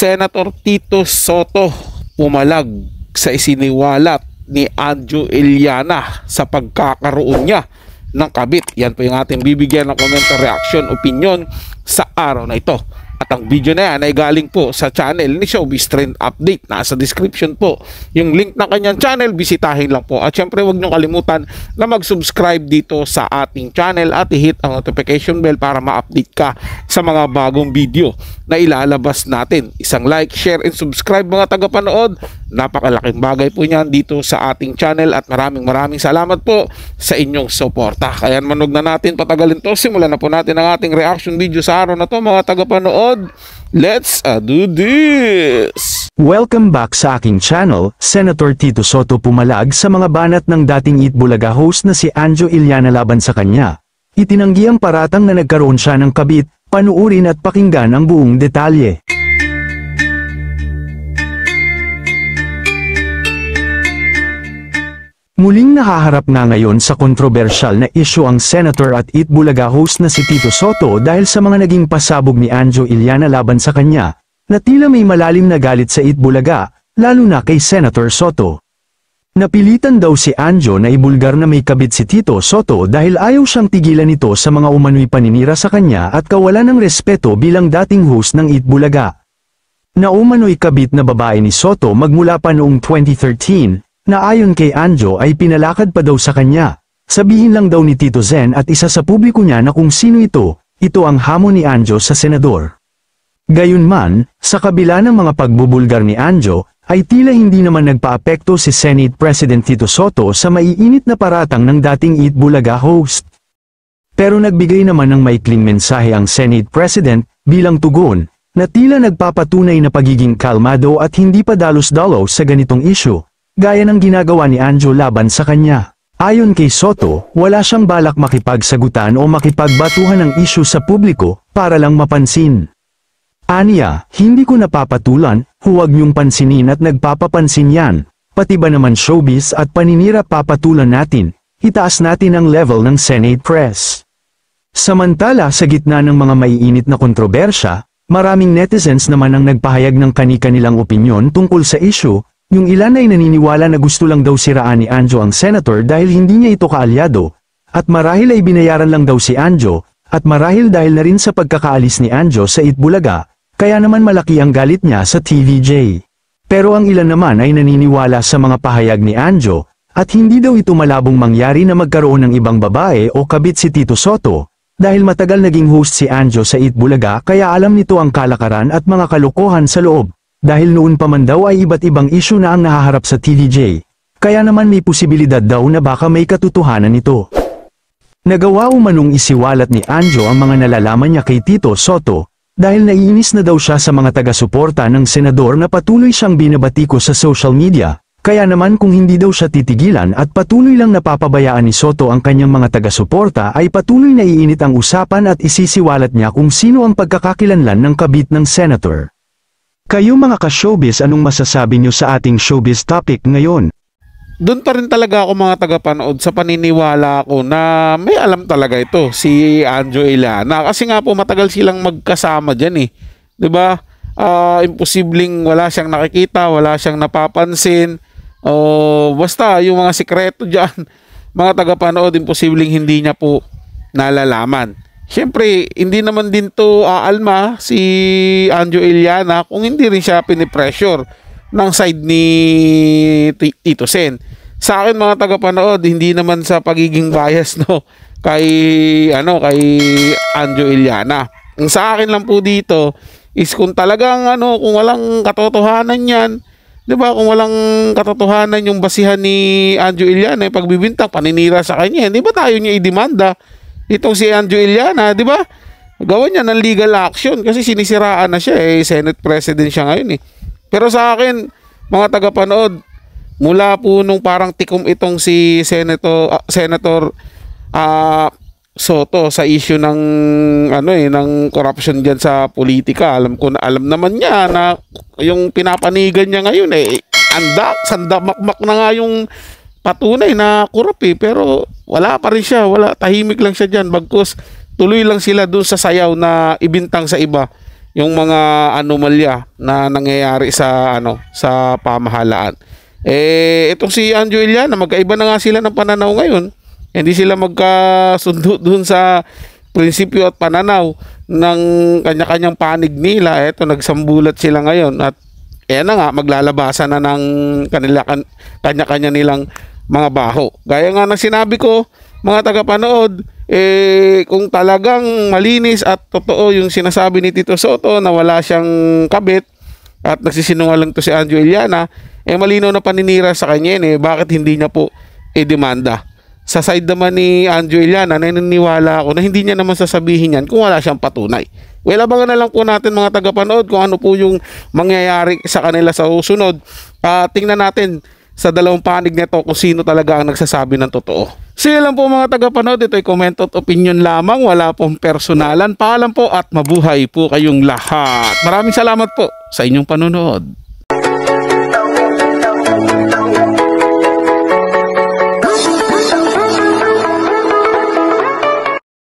Senator Tito Soto pumalag sa isiniwalat ni Anjo Iliana sa pagkakaroon niya ng kabit. Yan po yung ating bibigyan ng comment, reaction, opinion sa araw na ito. At ang video na yan ay galing po sa channel ni Showbiz Trend Update. Nasa description po yung link ng kanyang channel. Bisitahin lang po. At syempre huwag nyo kalimutan na mag-subscribe dito sa ating channel at i-hit ang notification bell para ma-update ka sa mga bagong video na ilalabas natin. Isang like, share, and subscribe mga tagapanood. Napakalaking bagay po niyan dito sa ating channel at maraming salamat po sa inyong suporta. Kaya manog na natin patagalin to. Simulan na po natin ang ating reaction video sa araw na to mga tagapanood. Let's do this! Welcome back sa aking channel. Senator Tito Soto pumalag sa mga banat ng dating Eat Bulaga host na si Anjo Iliana laban sa kanya. Itinanggi ang paratang na nagkaroon siya ng kabit. Panuurin at pakinggan ang buong detalye. Muling nahaharap nga ngayon sa kontrobersyal na issue ang Senator at Eat Bulaga host na si Tito Soto dahil sa mga naging pasabog ni Anjo Iliana laban sa kanya, na tila may malalim na galit sa Eat Bulaga, lalo na kay Senator Soto. Napilitan daw si Anjo na ibulgar na may kabit si Tito Soto dahil ayaw siyang tigilan nito sa mga umano'y paninira sa kanya at kawalan ng respeto bilang dating host ng Eat Bulaga. Na umano'y kabit na babae ni Soto magmula pa noong 2013, na ayon kay Anjo ay pinalakad pa daw sa kanya. Sabihin lang daw ni Tito Zen at isa sa publiko niya na kung sino ito ang hamon ni Anjo sa senador. Gayunman, sa kabila ng mga pagbubulgar ni Anjo, ay tila hindi naman nagpaapekto si Senate President Tito Soto sa maiinit na paratang ng dating Eat Bulaga host. Pero nagbigay naman ng maikling mensahe ang Senate President bilang tugon, na tila nagpapatunay na pagiging kalmado at hindi pa dalos-dalos sa ganitong issue, gaya ng ginagawa ni Anjo laban sa kanya. Ayon kay Soto, wala siyang balak makipagsagutan o makipagbatuhan ng issue sa publiko para lang mapansin. Aniya, hindi ko napapatulan, huwag niyong pansinin at nagpapapansin yan. Pati ba naman showbiz at paninira papatulan natin, itaas natin ang level ng Senate press. Samantala sa gitna ng mga maiinit na kontrobersya, maraming netizens naman ang nagpahayag ng kani-kanilang opinyon tungkol sa issue. Yung ilan ay naniniwala na gusto lang daw siraan ni Anjo ang senator dahil hindi niya ito kaalyado, at marahil ay binayaran lang daw si Anjo, at marahil dahil na rin sa pagkakaalis ni Anjo sa Eat Bulaga, kaya naman malaki ang galit niya sa TVJ. Pero ang ilan naman ay naniniwala sa mga pahayag ni Anjo, at hindi daw ito malabong mangyari na magkaroon ng ibang babae o kabit si Tito Soto, dahil matagal naging host si Anjo sa Eat Bulaga kaya alam nito ang kalakaran at mga kalokohan sa loob. Dahil noon pa man daw ay iba't ibang issue na ang nahaharap sa TVJ, kaya naman may posibilidad daw na baka may katotohanan nito. Nagawa umanong isiwalat ni Anjo ang mga nalalaman niya kay Tito Soto, dahil naiinis na daw siya sa mga taga-suporta ng senador na patuloy siyang binabatiko sa social media, kaya naman kung hindi daw siya titigilan at patuloy lang napapabayaan ni Soto ang kanyang mga taga-suporta ay patuloy na iinit ang usapan at isisiwalat niya kung sino ang pagkakakilanlan ng kabit ng senator. Kayo mga ka-showbiz, anong masasabi nyo sa ating showbiz topic ngayon? Doon pa rin talaga ako mga tagapanood sa paniniwala ko na may alam talaga ito si Anjo Iliana kasi nga po matagal silang magkasama dyan eh. 'Di ba? Imposibleng wala siyang nakikita, wala siyang napapansin. Basta yung mga sikreto diyan, mga tagapanood, imposibleng hindi niya po nalalaman. Siyempre, hindi naman din to aalma si Anjo Iliana kung hindi rin siya pinipressure ng side ni Tito Sen. Sa akin mga tagapanood, hindi naman sa pagiging bias kay Anjo Iliana. Ang sa akin lang po dito is kung talagang kung walang katotohanan yan, 'di ba? Kung walang katotohanan yung basihan ni Anjo Iliana, yung pagbibintang, paninira sa kanya, hindi ba tayo niya idemanda? Itong si Anjo Iliana, di ba? Gawan niya ng legal action kasi sinisiraan na siya Senate President siya ngayon eh. Pero sa akin, mga tagapanood, mula po nung parang tikom itong si Senator Soto sa issue ng ng corruption diyan sa politika. Alam naman niya na yung pinapanigan niya ngayon sandamakmak na nga yung patunay na korap pero wala pa rin siya, tahimik lang siya diyan bagkus tuloy lang sila dun sa sayaw na ibintang sa iba yung mga anomalya na nangyayari sa sa pamahalaan. Itong si Anjo Iliana, magkaiba na nga sila ng pananaw ngayon. Hindi sila magkasundo dun sa prinsipyo at pananaw ng kanya-kanyang panig nila. Eto, nagsambulat sila ngayon at na nga, maglalabasan na ng kanya-kanya nilang mga baho. Gaya nga ng sinabi ko, mga tagapanood, kung talagang malinis at totoo yung sinasabi ni Tito Soto na wala siyang kabit at nagsisinungaling to si Anjo Iliana, malinaw na paninira sa kanya yun, bakit hindi niya po demanda? Sa side naman ni Anjo Iliana, naniniwala ako na hindi niya naman sasabihin yan kung wala siyang patunay. Well, abangan na lang po natin mga tagapanood kung ano po yung mangyayari sa kanila sa susunod. Tingnan natin sa dalawang panig nito kung sino talaga ang nagsasabi ng totoo. Sige lang po mga tagapanood, ito ay comment at opinion lamang, wala pong personalan. Paalam po at mabuhay po kayong lahat. Maraming salamat po sa inyong panonood.